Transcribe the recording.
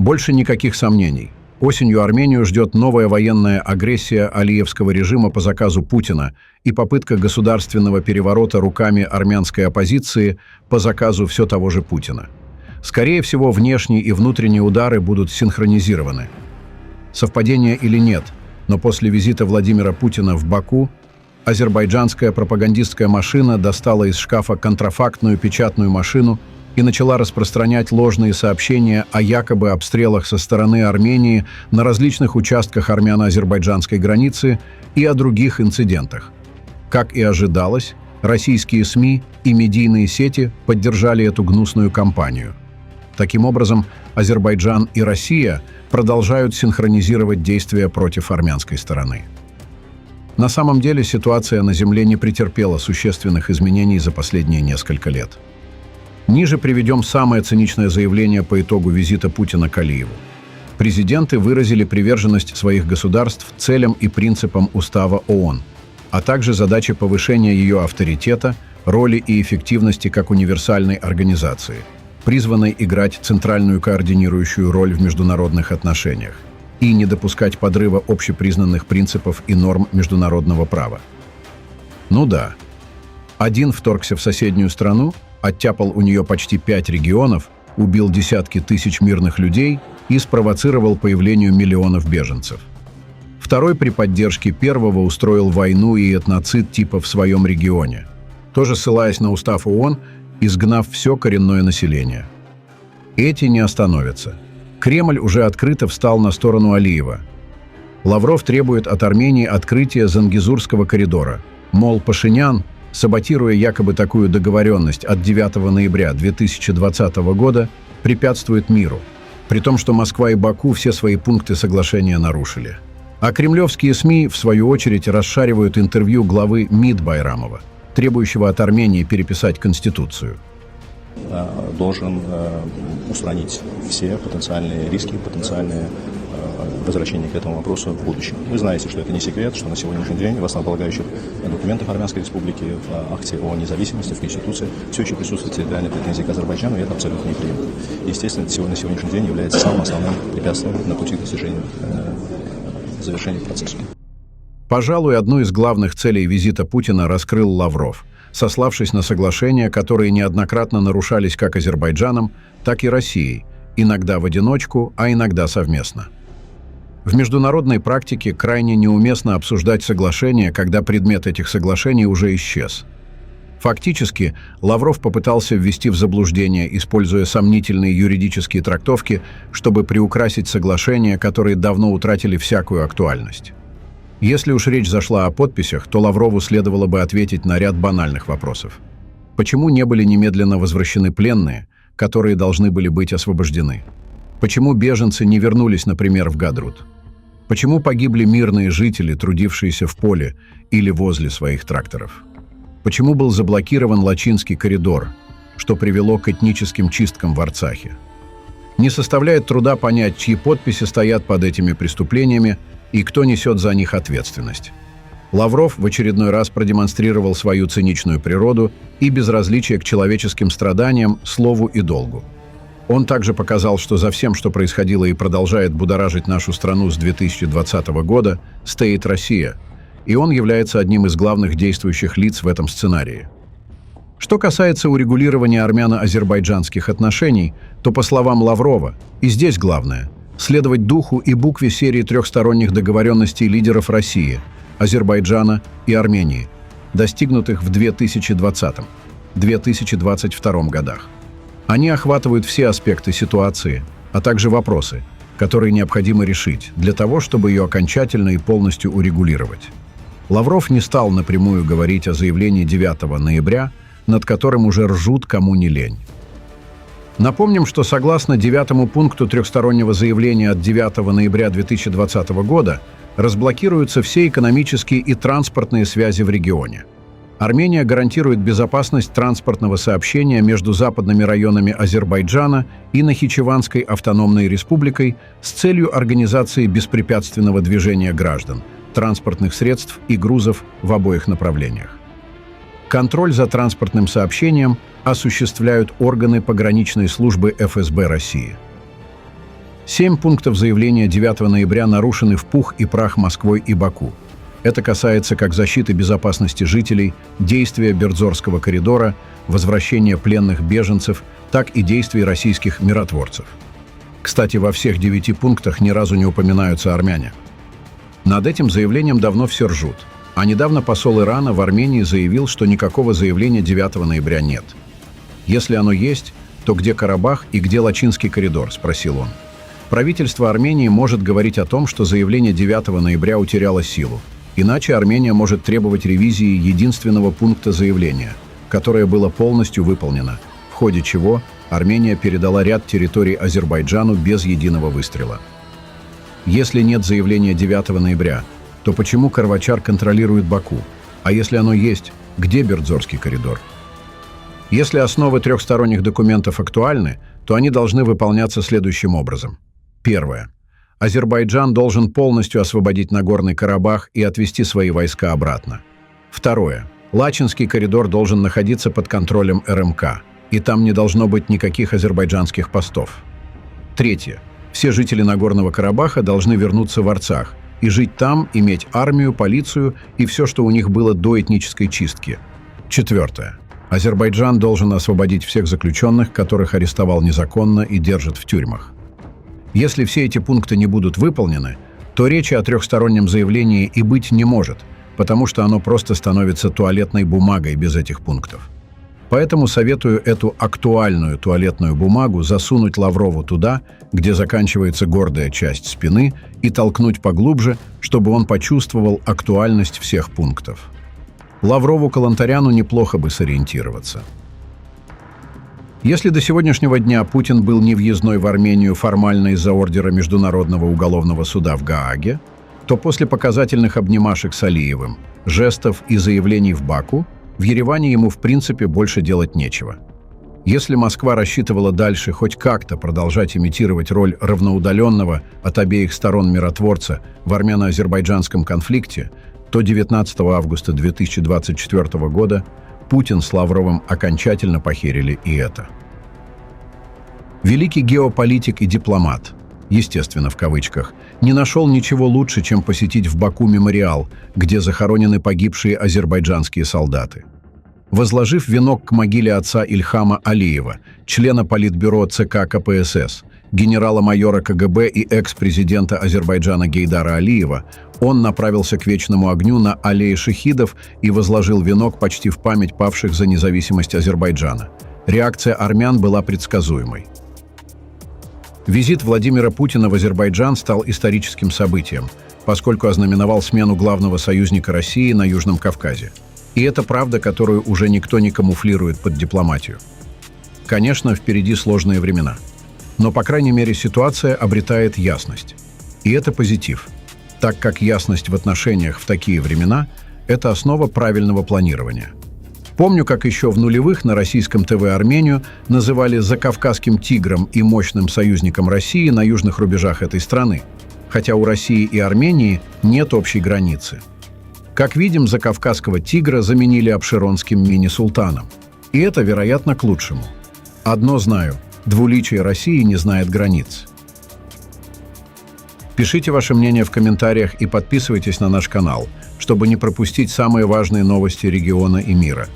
Больше никаких сомнений. Осенью Армению ждет новая военная агрессия алиевского режима по заказу Путина и попытка государственного переворота руками армянской оппозиции по заказу все того же Путина. Скорее всего, внешние и внутренние удары будут синхронизированы. Совпадение или нет, но после визита Владимира Путина в Баку азербайджанская пропагандистская машина достала из шкафа контрафактную печатную машину и начала распространять ложные сообщения о якобы обстрелах со стороны Армении на различных участках армяно-азербайджанской границы и о других инцидентах. Как и ожидалось, российские СМИ и медийные сети поддержали эту гнусную кампанию. Таким образом, Азербайджан и Россия продолжают синхронизировать действия против армянской стороны. На самом деле ситуация на земле не претерпела существенных изменений за последние несколько лет. Ниже приведем самое циничное заявление по итогу визита Путина к Алиеву. Президенты выразили приверженность своих государств целям и принципам Устава ООН, а также задаче повышения ее авторитета, роли и эффективности как универсальной организации, призванной играть центральную координирующую роль в международных отношениях и не допускать подрыва общепризнанных принципов и норм международного права. Ну да, один вторгся в соседнюю страну, оттяпал у нее почти 5 регионов, убил десятки тысяч мирных людей и спровоцировал появление миллионов беженцев. Второй при поддержке первого устроил войну и этноцид типа в своем регионе, тоже ссылаясь на устав ООН, изгнав все коренное население. Эти не остановятся. Кремль уже открыто встал на сторону Алиева. Лавров требует от Армении открытия Зангезурского коридора. Мол, Пашинян, саботируя якобы такую договоренность от 9 ноября 2020 года, препятствует миру, при том, что Москва и Баку все свои пункты соглашения нарушили. А кремлевские СМИ, в свою очередь, расшаривают интервью главы МИД Байрамова, требующего от Армении переписать Конституцию. Должен устранить все потенциальные риски, потенциальные возвращения к этому вопросу в будущем. Вы знаете, что это не секрет, что на сегодняшний день в основополагающих документах Армянской Республики, в акте о независимости, в Конституции все еще присутствует территориальная претензия к Азербайджану, и это абсолютно неприемлемо. Естественно, это на сегодняшний день является самым основным препятствием на пути к достижению завершения процесса. Пожалуй, одну из главных целей визита Путина раскрыл Лавров, сославшись на соглашения, которые неоднократно нарушались как Азербайджаном, так и Россией, иногда в одиночку, а иногда совместно. В международной практике крайне неуместно обсуждать соглашения, когда предмет этих соглашений уже исчез. Фактически, Лавров попытался ввести в заблуждение, используя сомнительные юридические трактовки, чтобы приукрасить соглашения, которые давно утратили всякую актуальность. Если уж речь зашла о подписях, то Лаврову следовало бы ответить на ряд банальных вопросов. Почему не были немедленно возвращены пленные, которые должны были быть освобождены? Почему беженцы не вернулись, например, в Гадрут? Почему погибли мирные жители, трудившиеся в поле или возле своих тракторов? Почему был заблокирован Лачинский коридор, что привело к этническим чисткам в Арцахе? Не составляет труда понять, чьи подписи стоят под этими преступлениями и кто несет за них ответственность. Лавров в очередной раз продемонстрировал свою циничную природу и безразличие к человеческим страданиям, слову и долгу. Он также показал, что за всем, что происходило и продолжает будоражить нашу страну с 2020 года, стоит Россия, и он является одним из главных действующих лиц в этом сценарии. Что касается урегулирования армяно-азербайджанских отношений, то, по словам Лаврова, и здесь главное – следовать духу и букве серии трехсторонних договоренностей лидеров России, Азербайджана и Армении, достигнутых в 2020-2022 годах. Они охватывают все аспекты ситуации, а также вопросы, которые необходимо решить для того, чтобы ее окончательно и полностью урегулировать. Лавров не стал напрямую говорить о заявлении 9 ноября, над которым уже ржут кому ни лень. Напомним, что согласно 9 пункту трехстороннего заявления от 9 ноября 2020 года разблокируются все экономические и транспортные связи в регионе. Армения гарантирует безопасность транспортного сообщения между западными районами Азербайджана и Нахичеванской автономной республикой с целью организации беспрепятственного движения граждан, транспортных средств и грузов в обоих направлениях. Контроль за транспортным сообщением осуществляют органы пограничной службы ФСБ России. 7 пунктов заявления 9 ноября нарушены в пух и прах Москвой и Баку. Это касается как защиты безопасности жителей, действия Бердзорского коридора, возвращения пленных беженцев, так и действий российских миротворцев. Кстати, во всех 9 пунктах ни разу не упоминаются армяне. Над этим заявлением давно все ржут. А недавно посол Ирана в Армении заявил, что никакого заявления 9 ноября нет. «Если оно есть, то где Карабах и где Лачинский коридор?» – спросил он. Правительство Армении может говорить о том, что заявление 9 ноября утеряло силу. Иначе Армения может требовать ревизии единственного пункта заявления, которое было полностью выполнено, в ходе чего Армения передала ряд территорий Азербайджану без единого выстрела. Если нет заявления 9 ноября, то почему Карвачар контролирует Баку? А если оно есть, где Бердзорский коридор? Если основы трехсторонних документов актуальны, то они должны выполняться следующим образом. Первое. Азербайджан должен полностью освободить Нагорный Карабах и отвести свои войска обратно. Второе. Лачинский коридор должен находиться под контролем РМК, и там не должно быть никаких азербайджанских постов. Третье. Все жители Нагорного Карабаха должны вернуться в Арцах и жить там, иметь армию, полицию и все, что у них было до этнической чистки. Четвертое. Азербайджан должен освободить всех заключенных, которых арестовал незаконно и держит в тюрьмах. Если все эти пункты не будут выполнены, то речи о трехстороннем заявлении и быть не может, потому что оно просто становится туалетной бумагой без этих пунктов. Поэтому советую эту актуальную туалетную бумагу засунуть Лаврову туда, где заканчивается гордая часть спины, и толкнуть поглубже, чтобы он почувствовал актуальность всех пунктов. Лаврову-Калантаряну неплохо бы сориентироваться. Если до сегодняшнего дня Путин был невъездной в Армению формально из-за ордера Международного уголовного суда в Гааге, то после показательных обнимашек с Алиевым, жестов и заявлений в Баку, в Ереване ему в принципе больше делать нечего. Если Москва рассчитывала дальше хоть как-то продолжать имитировать роль равноудаленного от обеих сторон миротворца в армяно-азербайджанском конфликте, то 19 августа 2024 года Путин с Лавровым окончательно похерили и это. Великий геополитик и дипломат, естественно в кавычках, не нашел ничего лучше, чем посетить в Баку мемориал, где захоронены погибшие азербайджанские солдаты. Возложив венок к могиле отца Ильхама Алиева, члена Политбюро ЦК КПСС, генерала-майора КГБ и экс-президента Азербайджана Гейдара Алиева, он направился к вечному огню на аллее шахидов и возложил венок почти в память павших за независимость Азербайджана. Реакция армян была предсказуемой. Визит Владимира Путина в Азербайджан стал историческим событием, поскольку ознаменовал смену главного союзника России на Южном Кавказе. И это правда, которую уже никто не камуфлирует под дипломатию. Конечно, впереди сложные времена. Но, по крайней мере, ситуация обретает ясность. И это позитив, так как ясность в отношениях в такие времена – это основа правильного планирования. Помню, как еще в нулевых на российском ТВ Армению называли «закавказским тигром» и мощным союзником России на южных рубежах этой страны, хотя у России и Армении нет общей границы. Как видим, закавказского тигра заменили абшеронским мини-султаном. И это, вероятно, к лучшему. Одно знаю – двуличие России не знает границ. Пишите ваше мнение в комментариях и подписывайтесь на наш канал, чтобы не пропустить самые важные новости региона и мира.